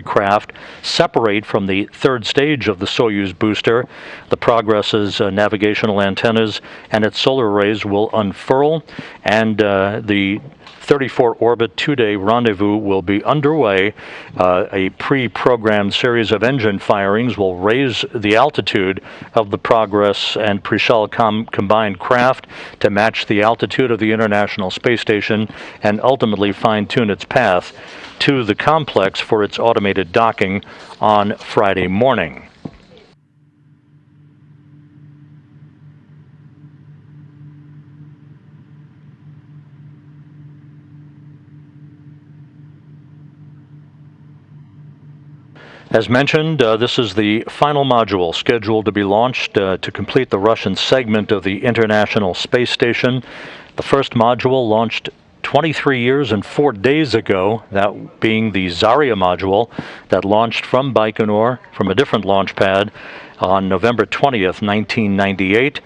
craft separate from the third stage of the Soyuz booster. The Progress's navigational antennas and its solar arrays will unfurl, and the 34-orbit two-day rendezvous will be underway. A pre-programmed series of engine firings will raise the altitude of the Progress and Prichal combined craft to match the altitude of the International Space Station and ultimately fine-tune its path to the complex for its automated docking on Friday morning. As mentioned, this is the final module scheduled to be launched to complete the Russian segment of the International Space Station. The first module launched 23 years and 4 days ago, that being the Zarya module that launched from Baikonur from a different launch pad on November 20th, 1998.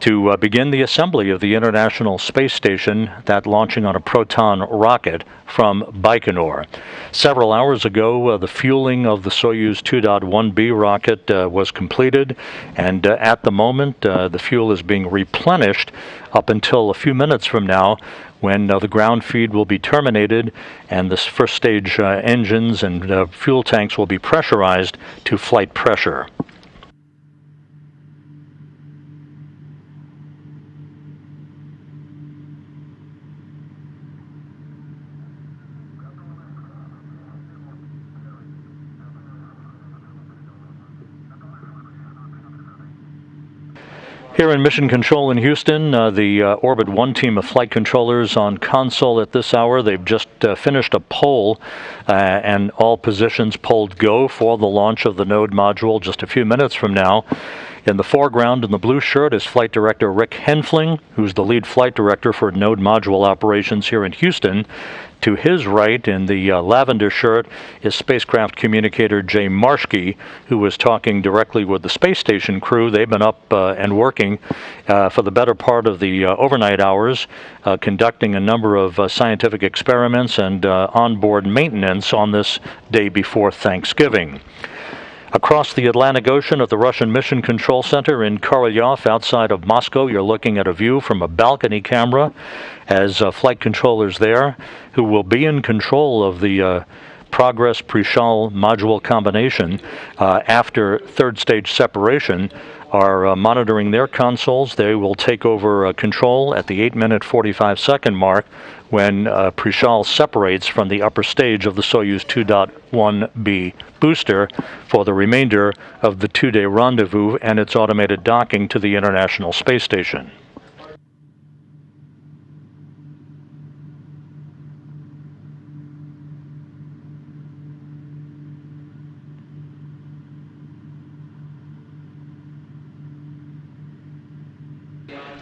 To begin the assembly of the International Space Station, that launching on a Proton rocket from Baikonur. Several hours ago, the fueling of the Soyuz 2.1B rocket was completed, and at the moment, the fuel is being replenished up until a few minutes from now, when the ground feed will be terminated and the first stage engines and fuel tanks will be pressurized to flight pressure. Here in Mission Control in Houston, the Orbit 1 team of flight controllers on console at this hour. They've just finished a poll, and all positions polled go for the launch of the Node module just a few minutes from now. In the foreground in the blue shirt is Flight Director Rick Henfling, who's the lead flight director for Node module operations here in Houston. To his right, in the lavender shirt, is spacecraft communicator Jay Marshke, who was talking directly with the space station crew. They've been up and working for the better part of the overnight hours, conducting a number of scientific experiments and onboard maintenance on this day before Thanksgiving. Across the Atlantic Ocean at the Russian Mission Control Center in Korolyov outside of Moscow, you're looking at a view from a balcony camera as flight controllers there, who will be in control of the Progress Prichal module combination after third stage separation, are monitoring their consoles. They will take over control at the 8-minute 45-second mark when Prichal separates from the upper stage of the Soyuz 2.1B booster for the remainder of the two-day rendezvous and its automated docking to the International Space Station.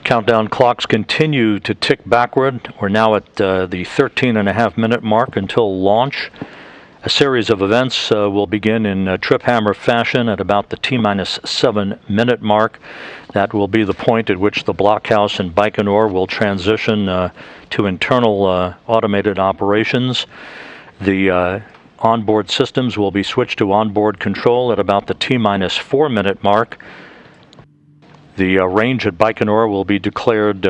Countdown clocks continue to tick backward. We're now at the 13.5-minute mark until launch. A series of events will begin in trip hammer fashion at about the T-minus 7-minute mark. That will be the point at which the blockhouse in Baikonur will transition to internal automated operations. The onboard systems will be switched to onboard control at about the T-minus 4-minute mark. The range at Baikonur will be declared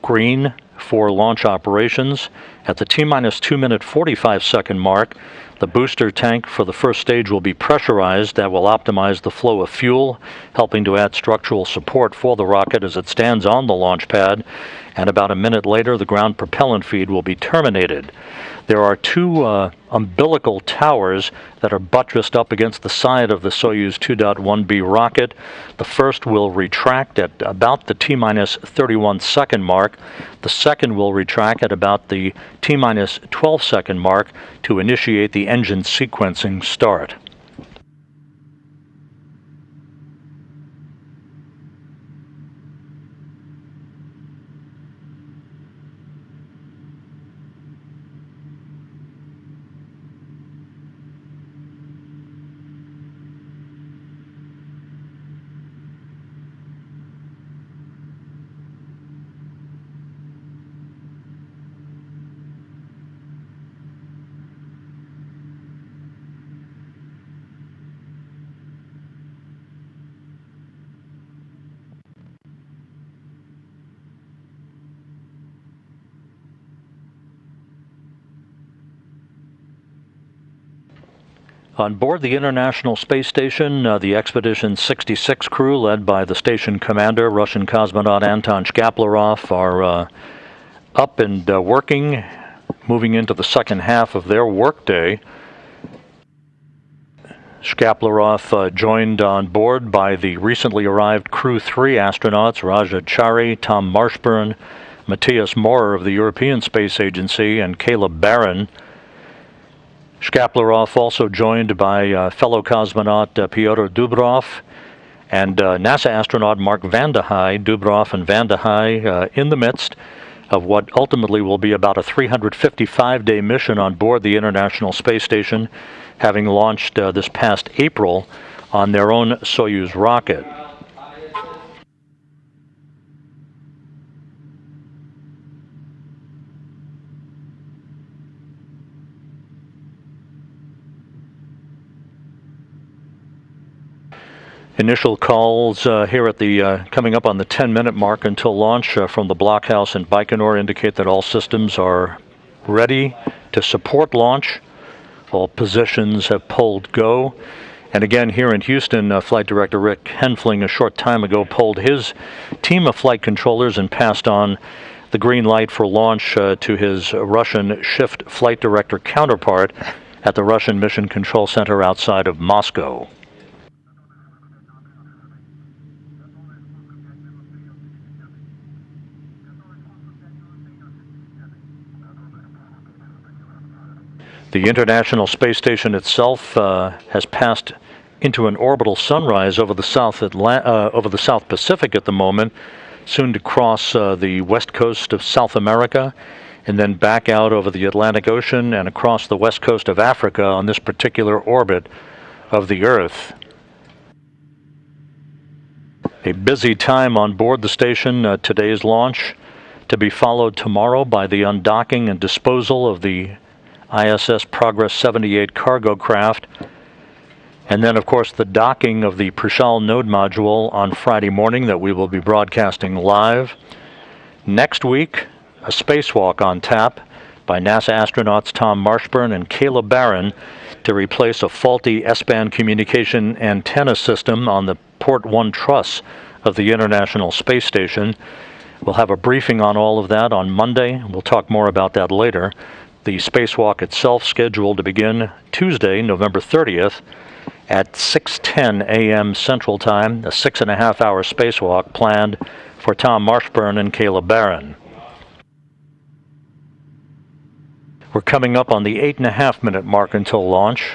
green for launch operations. At the T-minus 2-minute 45-second mark, the booster tank for the first stage will be pressurized. That will optimize the flow of fuel, helping to add structural support for the rocket as it stands on the launch pad. And about a minute later, the ground propellant feed will be terminated. There are two umbilical towers that are buttressed up against the side of the Soyuz 2.1B rocket. The first will retract at about the T-minus 31-second mark. The second will retract at about the T-minus 12-second mark to initiate the engine sequencing start. On board the International Space Station, the Expedition 66 crew, led by the station commander, Russian cosmonaut Anton Shkaplerov, are up and working, moving into the second half of their workday. Shkaplerov joined on board by the recently arrived Crew 3 astronauts, Raja Chari, Tom Marshburn, Matthias Maurer of the European Space Agency, and Caleb Barron. Shkaplerov also joined by fellow cosmonaut Pyotr Dubrov and NASA astronaut Mark Vande Hei. Dubrov and Vande Hei in the midst of what ultimately will be about a 355-day mission on board the International Space Station, having launched this past April on their own Soyuz rocket. Initial calls here at the coming up on the 10-minute mark until launch from the blockhouse in Baikonur indicate that all systems are ready to support launch. All positions have pulled go. And again, here in Houston, Flight Director Rick Henfling a short time ago pulled his team of flight controllers and passed on the green light for launch to his Russian shift flight director counterpart at the Russian Mission Control Center outside of Moscow. The International Space Station itself has passed into an orbital sunrise over the South Pacific at the moment, soon to cross the west coast of South America, and then back out over the Atlantic Ocean and across the west coast of Africa on this particular orbit of the Earth. A busy time on board the station, today's launch, to be followed tomorrow by the undocking and disposal of the ISS Progress 78 cargo craft, and then of course the docking of the Prichal node module on Friday morning that we will be broadcasting live. Next week, a spacewalk on tap by NASA astronauts Tom Marshburn and Caleb Barron to replace a faulty S-band communication antenna system on the Port 1 truss of the International Space Station. We'll have a briefing on all of that on Monday. We'll talk more about that later. The spacewalk itself scheduled to begin Tuesday, November 30th at 6:10 a.m. Central Time, a 6.5-hour spacewalk planned for Tom Marshburn and Caleb Barron. We're coming up on the 8.5-minute mark until launch.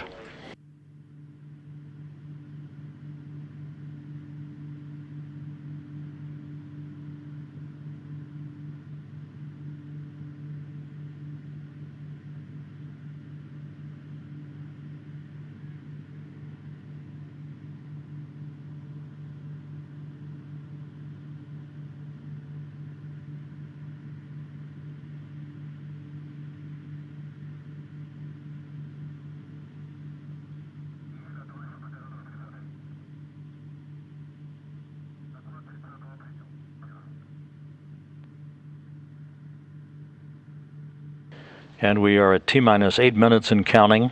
And we are at T-minus 8 minutes and counting.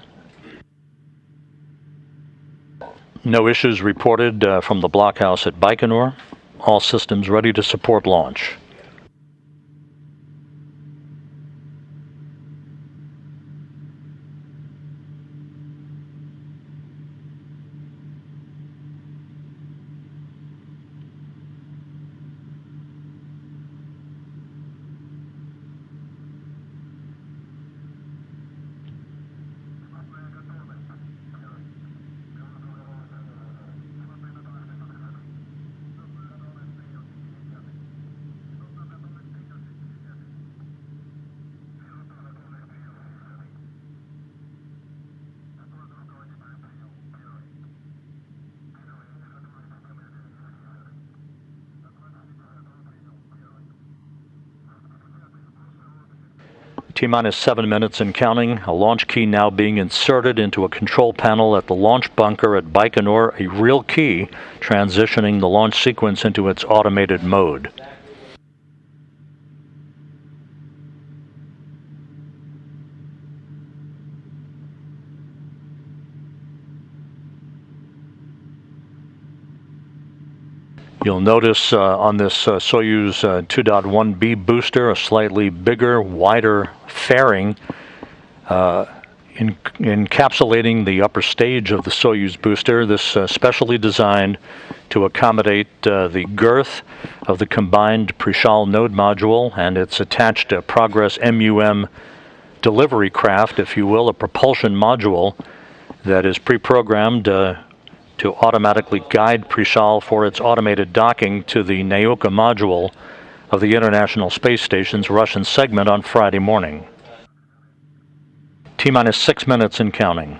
No issues reported from the blockhouse at Baikonur. All systems ready to support launch. T-minus 7 minutes and counting. A launch key now being inserted into a control panel at the launch bunker at Baikonur, a real key transitioning the launch sequence into its automated mode. You'll notice on this Soyuz 2.1B booster a slightly bigger, wider fairing encapsulating the upper stage of the Soyuz booster. This specially designed to accommodate the girth of the combined Prichal node module and its attached Progress MUM delivery craft, if you will, a propulsion module that is pre-programmed to automatically guide Prichal for its automated docking to the Nauka module of the International Space Station's Russian segment on Friday morning. T-minus 6 minutes and counting.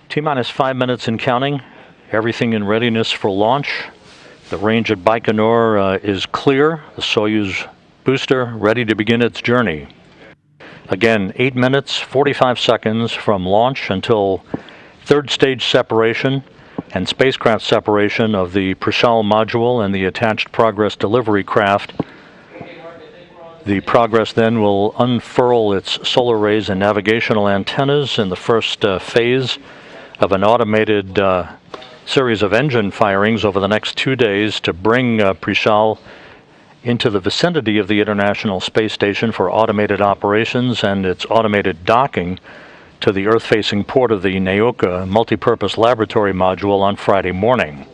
T-minus 5 minutes and counting. Everything in readiness for launch. The range at Baikonur is clear. The Soyuz booster ready to begin its journey. Again, 8 minutes, 45 seconds from launch until third stage separation and spacecraft separation of the Prichal module and the attached Progress delivery craft. The Progress then will unfurl its solar arrays and navigational antennas in the first phase of an automated series of engine firings over the next 2 days to bring Prichal into the vicinity of the International Space Station for automated operations and its automated docking to the Earth-facing port of the Nauka multipurpose laboratory module on Friday morning.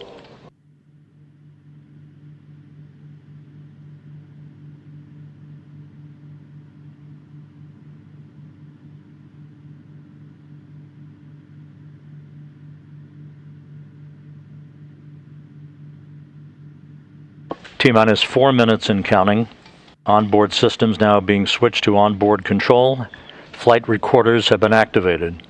T-minus 4 minutes and counting. Onboard systems now being switched to onboard control. Flight recorders have been activated.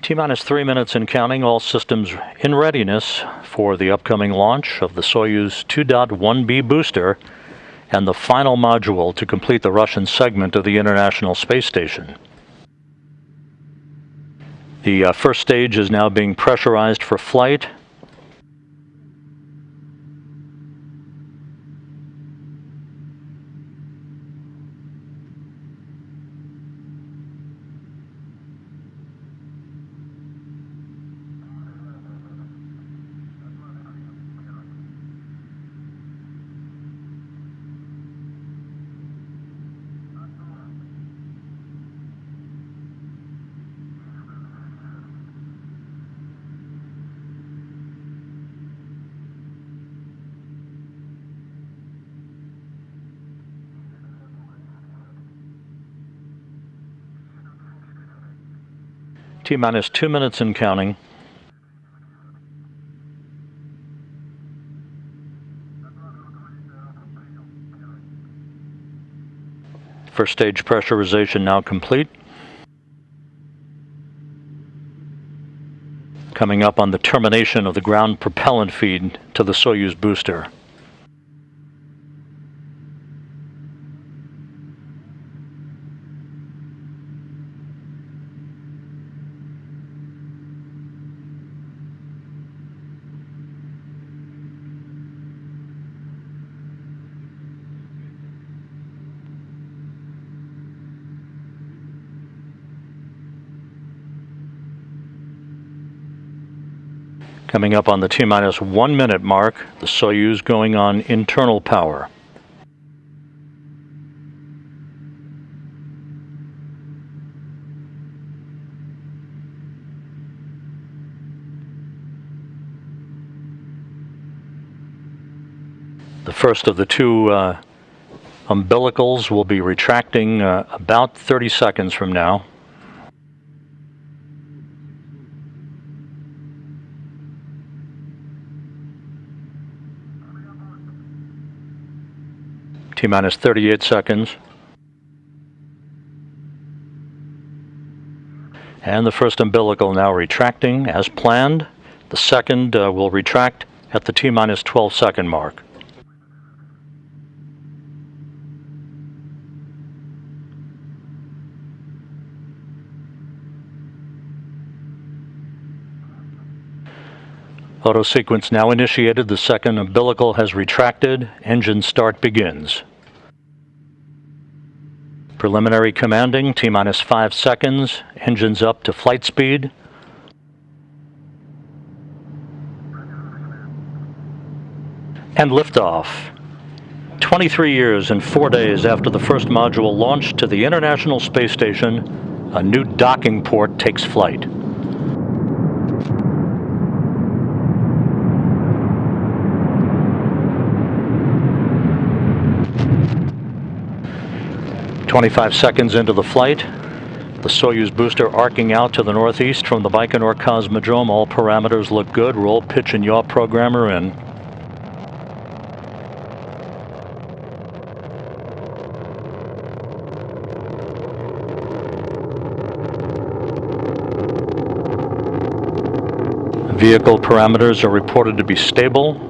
T-minus 3 minutes and counting, all systems in readiness for the upcoming launch of the Soyuz 2.1B booster and the final module to complete the Russian segment of the International Space Station. The first stage is now being pressurized for flight. T-minus 2 minutes and counting. First stage pressurization now complete. Coming up on the termination of the ground propellant feed to the Soyuz booster. Coming up on the T-minus 1 minute mark, the Soyuz going on internal power. The first of the two umbilicals will be retracting about 30 seconds from now. T-minus 38 seconds. And the first umbilical now retracting as planned. The second will retract at the T-minus 12 second mark. Auto sequence now initiated. The second umbilical has retracted. Engine start begins. Preliminary commanding, T-minus 5 seconds. Engines up to flight speed. And liftoff. 23 years and 4 days after the first module launched to the International Space Station, a new docking port takes flight. "25 seconds into the flight, the Soyuz booster arcing out to the northeast from the Baikonur Cosmodrome. All parameters look good. Roll, pitch, and yaw programmer in. Vehicle parameters are reported to be stable.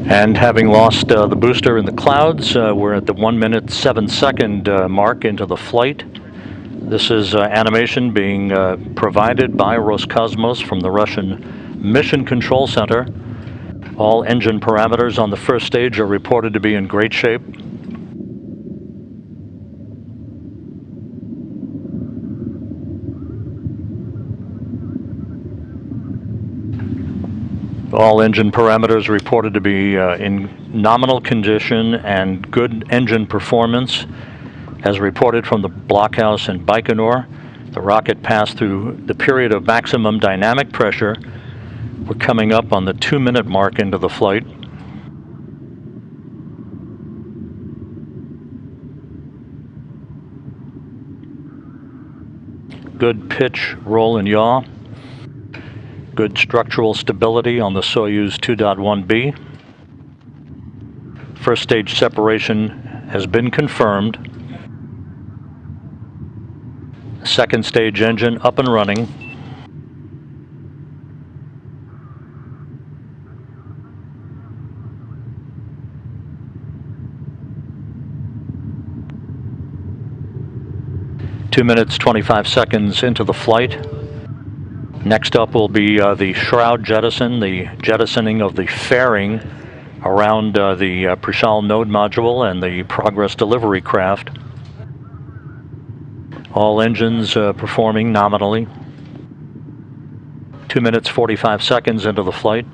And having lost the booster in the clouds, we're at the 1 minute 7 second mark into the flight. This is animation being provided by Roscosmos from the Russian Mission Control Center. All engine parameters on the first stage are reported to be in great shape. All engine parameters reported to be in nominal condition and good engine performance. As reported from the blockhouse in Baikonur, the rocket passed through the period of maximum dynamic pressure. We're coming up on the 2 minute mark into the flight. Good pitch, roll, and yaw. Good structural stability on the Soyuz 2.1B. First stage separation has been confirmed. Second stage engine up and running. Two minutes, 25 seconds into the flight. Next up will be the Shroud Jettison, the jettisoning of the fairing around the Prichal node module and the Progress delivery craft. All engines performing nominally. 2 minutes, 45 seconds into the flight.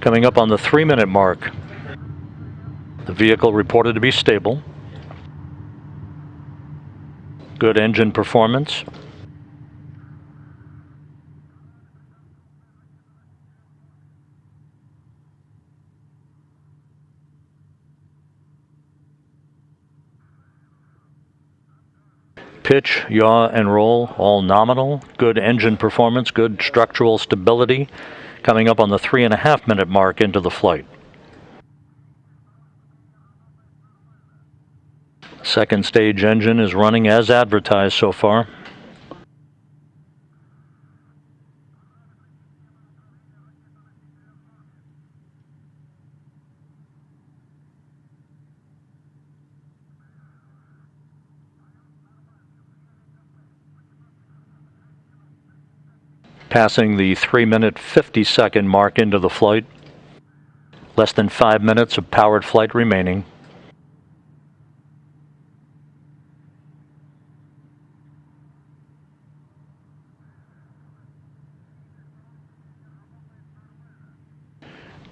Coming up on the 3 minute mark. The vehicle reported to be stable. Good engine performance. Pitch, yaw, and roll, all nominal. Good engine performance, good structural stability. Coming up on the 3.5 minute mark into the flight. Second stage engine is running as advertised so far. Passing the 3-minute 50-second mark into the flight. Less than 5 minutes of powered flight remaining.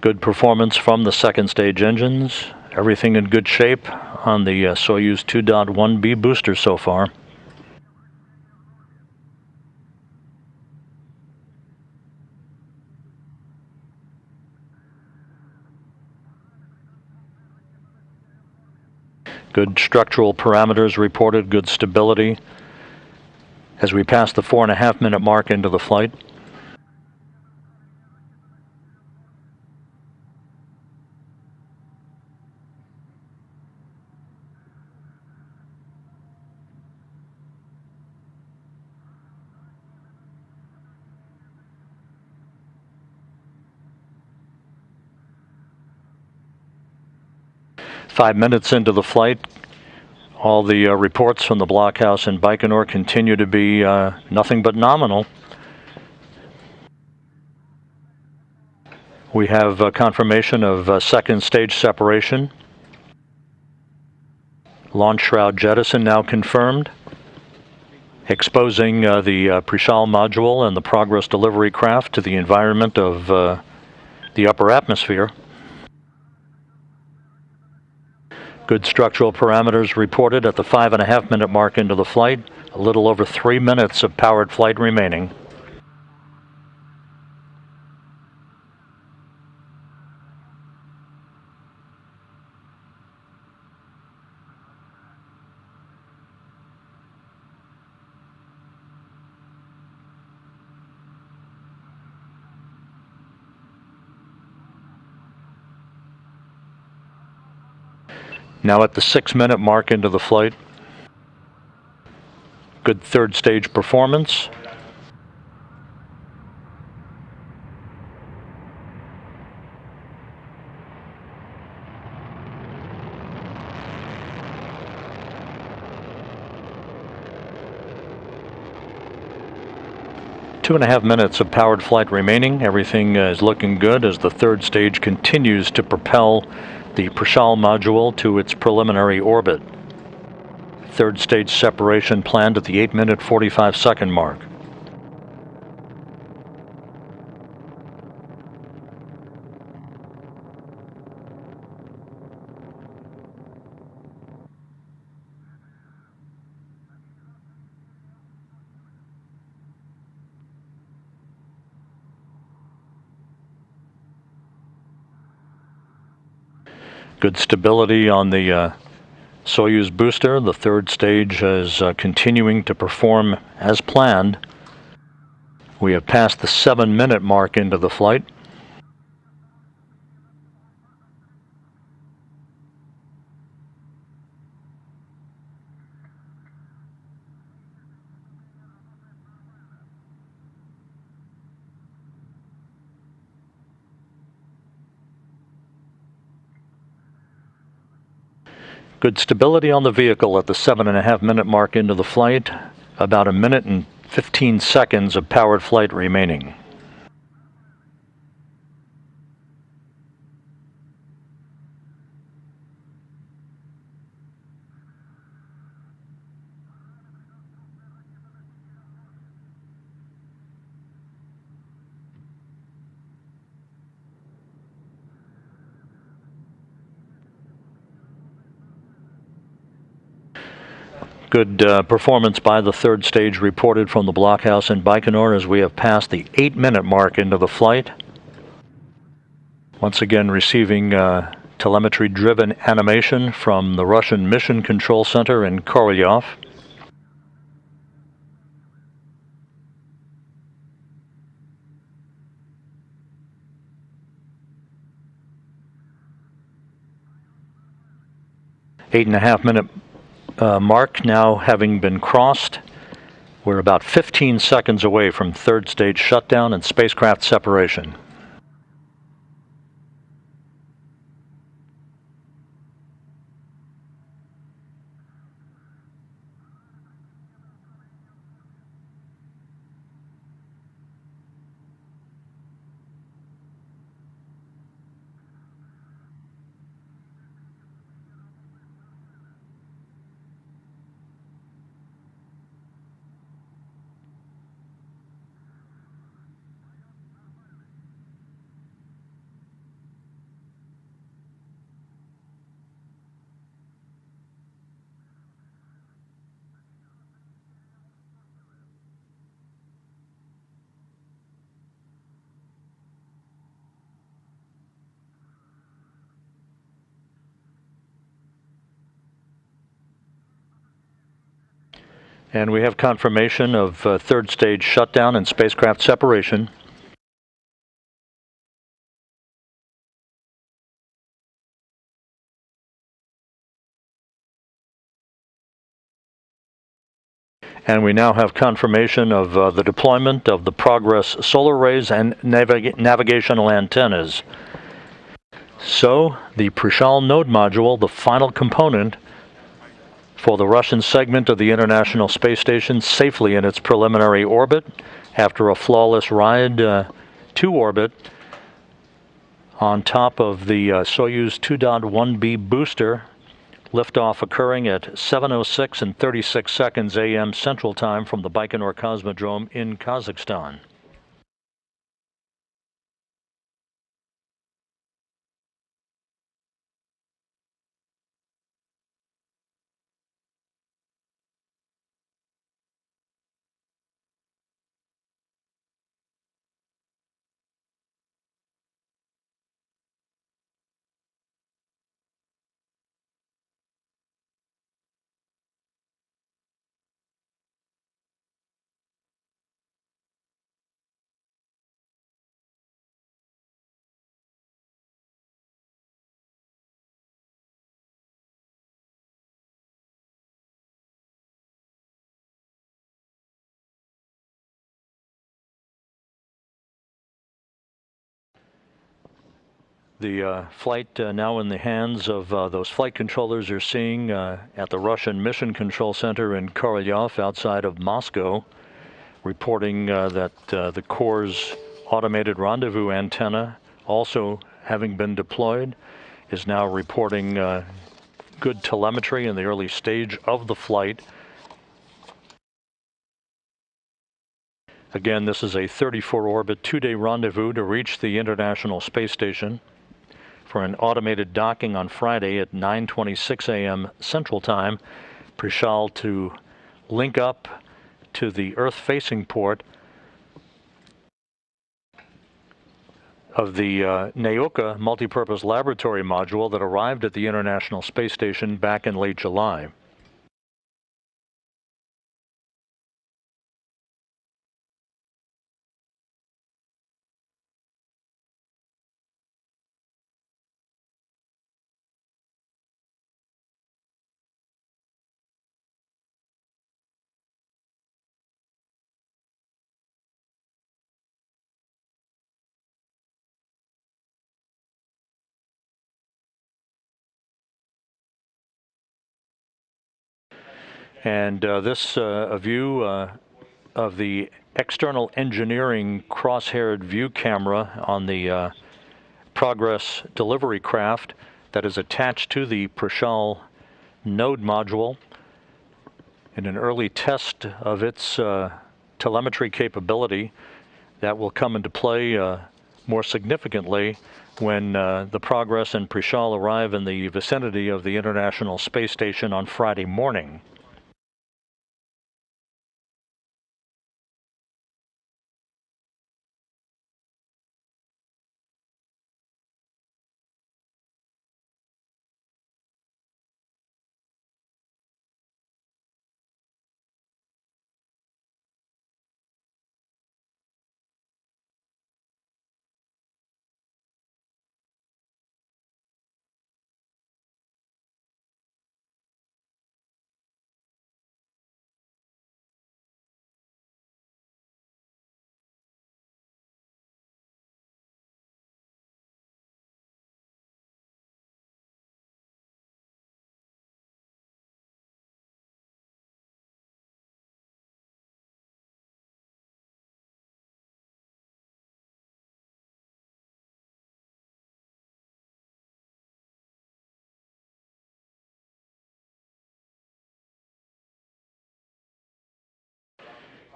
Good performance from the second stage engines. Everything in good shape on the Soyuz 2.1B booster so far. Good structural parameters reported, good stability as we pass the 4.5-minute mark into the flight. Five minutes into the flight, all the reports from the blockhouse in Baikonur continue to be nothing but nominal. We have confirmation of second stage separation. Launch Shroud Jettison now confirmed, exposing the Prichal module and the Progress delivery craft to the environment of the upper atmosphere. Good structural parameters reported at the 5.5-minute mark into the flight. A little over 3 minutes of powered flight remaining. Now at the 6-minute mark into the flight. Good third stage performance. Two and a half minutes of powered flight remaining. Everything is looking good as the third stage continues to propel the Prichal module to its preliminary orbit. Third stage separation planned at the 8-minute 45-second mark. Good stability on the Soyuz booster. The third stage is continuing to perform as planned. We have passed the 7-minute mark into the flight. Good stability on the vehicle at the 7.5-minute mark into the flight. About 1 minute and 15 seconds of powered flight remaining. Good performance by the third stage reported from the blockhouse in Baikonur as we have passed the 8-minute mark into the flight. Once again receiving telemetry-driven animation from the Russian Mission Control Center in Korolyov. Eight-and-a-half-minute mark now having been crossed. We're about 15 seconds away from third stage shutdown and spacecraft separation. And we have confirmation of third stage shutdown and spacecraft separation. And we now have confirmation of the deployment of the Progress solar arrays and navigational antennas. So, the Prichal node module, the final component for the Russian segment of the International Space Station, safely in its preliminary orbit after a flawless ride to orbit on top of the Soyuz 2.1B booster. Liftoff occurring at 7:06 and 36 seconds a.m. Central Time from the Baikonur Cosmodrome in Kazakhstan. The flight now in the hands of those flight controllers you're seeing at the Russian Mission Control Center in Korolyov outside of Moscow, reporting that the Corps' automated rendezvous antenna, also having been deployed, is now reporting good telemetry in the early stage of the flight. Again, this is a 34-orbit, 2-day rendezvous to reach the International Space Station for an automated docking on Friday at 9:26 a.m. Central Time. Prichal to link up to the Earth-facing port of the Nauka multipurpose laboratory module that arrived at the International Space Station back in late July. And this a view of the external engineering cross-haired view camera on the Progress delivery craft that is attached to the Prichal node module in an early test of its telemetry capability that will come into play more significantly when the Progress and Prichal arrive in the vicinity of the International Space Station on Friday morning.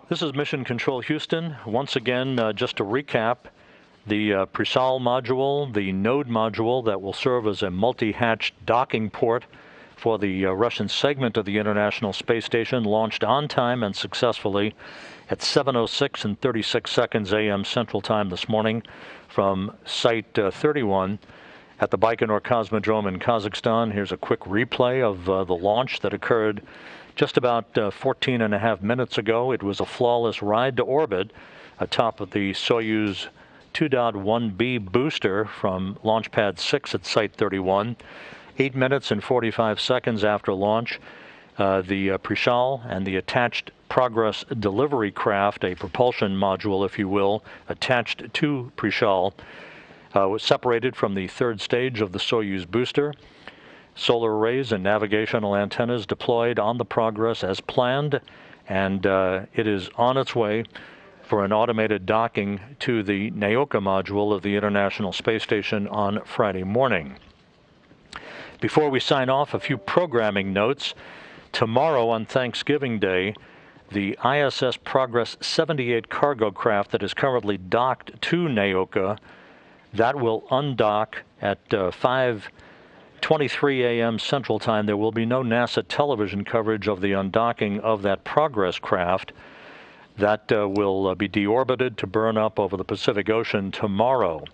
This is Mission Control Houston. Once again, just to recap, the Prichal module, the node module that will serve as a multi-hatch docking port for the Russian segment of the International Space Station, launched on time and successfully at 7:06 and 36 seconds a.m. Central Time this morning from Site 31 at the Baikonur Cosmodrome in Kazakhstan. Here's a quick replay of the launch that occurred Just about 14 and a half minutes ago, it was a flawless ride to orbit atop of the Soyuz 2.1B booster from Launch Pad 6 at Site 31. 8 minutes and 45 seconds after launch, the Prichal and the attached Progress delivery craft, a propulsion module, if you will, attached to Prichal, was separated from the third stage of the Soyuz booster. Solar arrays and navigational antennas deployed on the Progress as planned, and it is on its way for an automated docking to the Naoka module of the International Space Station on Friday morning. Before we sign off, a few programming notes. Tomorrow on Thanksgiving Day, the ISS Progress 78 cargo craft that is currently docked to Naoka, that will undock at 5:23 a.m. Central Time. There will be no NASA television coverage of the undocking of that Progress craft. That will be deorbited to burn up over the Pacific Ocean tomorrow.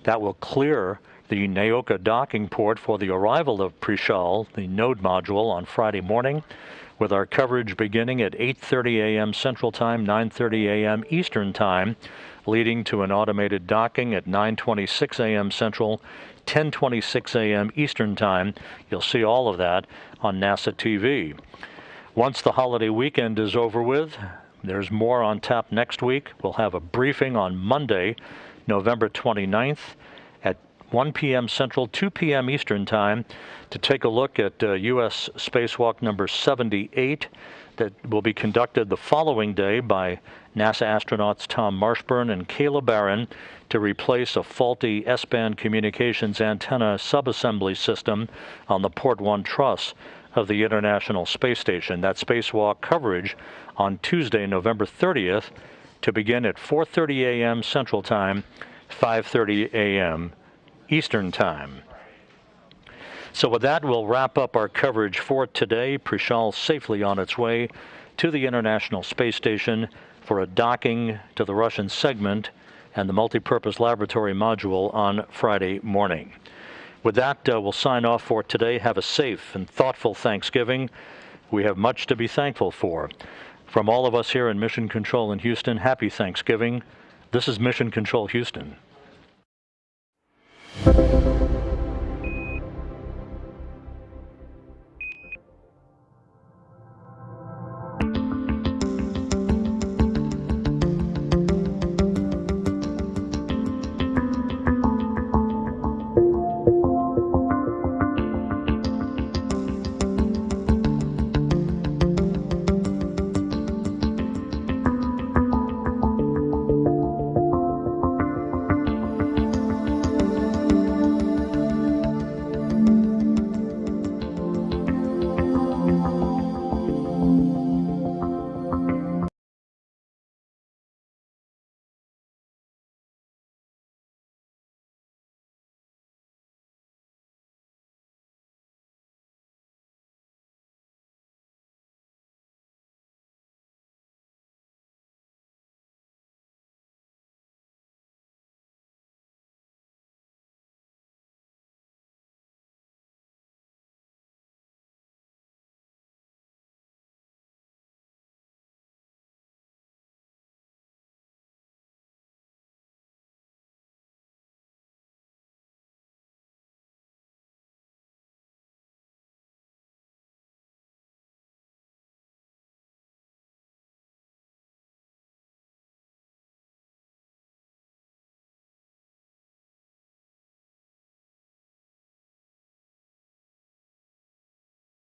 That will clear the Naoka docking port for the arrival of Prichal, the node module, on Friday morning, with our coverage beginning at 8:30 a.m. Central Time, 9:30 a.m. Eastern Time, leading to an automated docking at 9:26 a.m. Central, 10:26 a.m. Eastern Time. You'll see all of that on NASA TV. Once the holiday weekend is over with, there's more on tap next week. We'll have a briefing on Monday, November 29th, at 1 p.m. Central, 2 p.m. Eastern Time, to take a look at U.S. spacewalk number 78 that will be conducted the following day by NASA astronauts Tom Marshburn and Kayla Barron to replace a faulty S-band communications antenna subassembly system on the Port 1 truss of the International Space Station. That spacewalk coverage on Tuesday, November 30th, to begin at 4:30 a.m. Central Time, 5:30 a.m. Eastern Time. So with that, we'll wrap up our coverage for today. Prichal safely on its way to the International Space Station for a docking to the Russian segment and the multipurpose laboratory module on Friday morning. With that, we'll sign off for today. Have a safe and thoughtful Thanksgiving. We have much to be thankful for. From all of us here in Mission Control in Houston, happy Thanksgiving. This is Mission Control Houston.